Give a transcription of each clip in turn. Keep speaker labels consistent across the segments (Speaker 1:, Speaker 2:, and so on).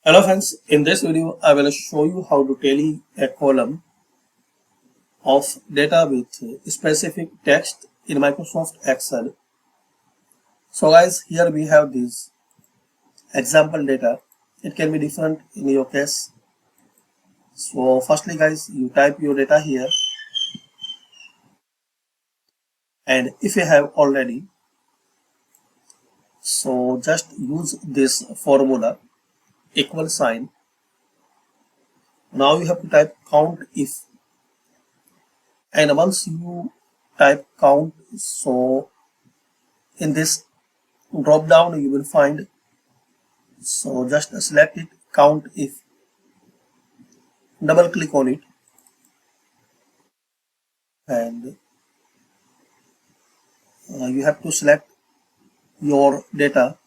Speaker 1: Hello friends, in this video I will show you how to tally a column of data with specific text in Microsoft Excel. So guys, here we have this example data. It can be different in your case. So firstly guys, you type your data here, and if you have already, so just use this formula equal sign. Now you have to type count if, and once you type count, so in this drop down you will find, so just select it, count if, double click on it, and you have to select your data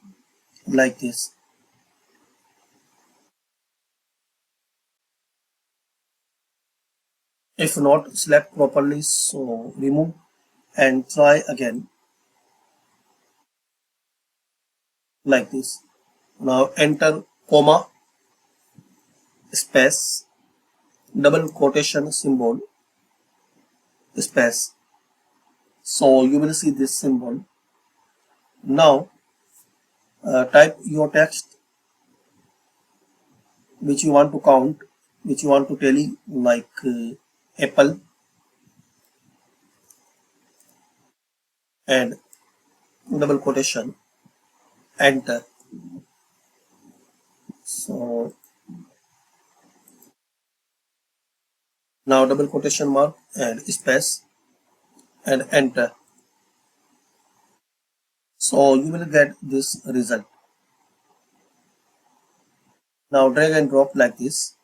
Speaker 1: like this. If not select properly, so remove and try again like this. Now enter comma, space, double quotation symbol, space. So you will see this symbol. Now type your text which you want to count, which you want to tally, like apple, and double quotation, enter. So now double quotation mark and space and enter. So you will get this result. Now drag and drop like this.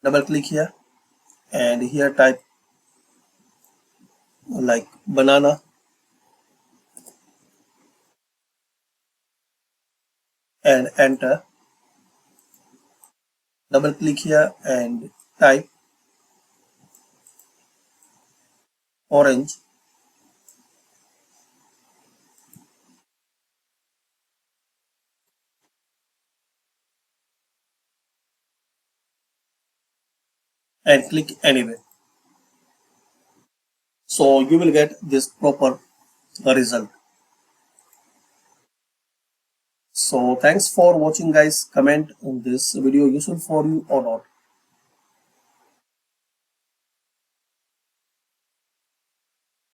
Speaker 1: Double click here, and here type like banana, and enter. Double click here and type orange, and click anywhere. So you will get this proper result. So thanks for watching guys. Comment on this video useful for you or not.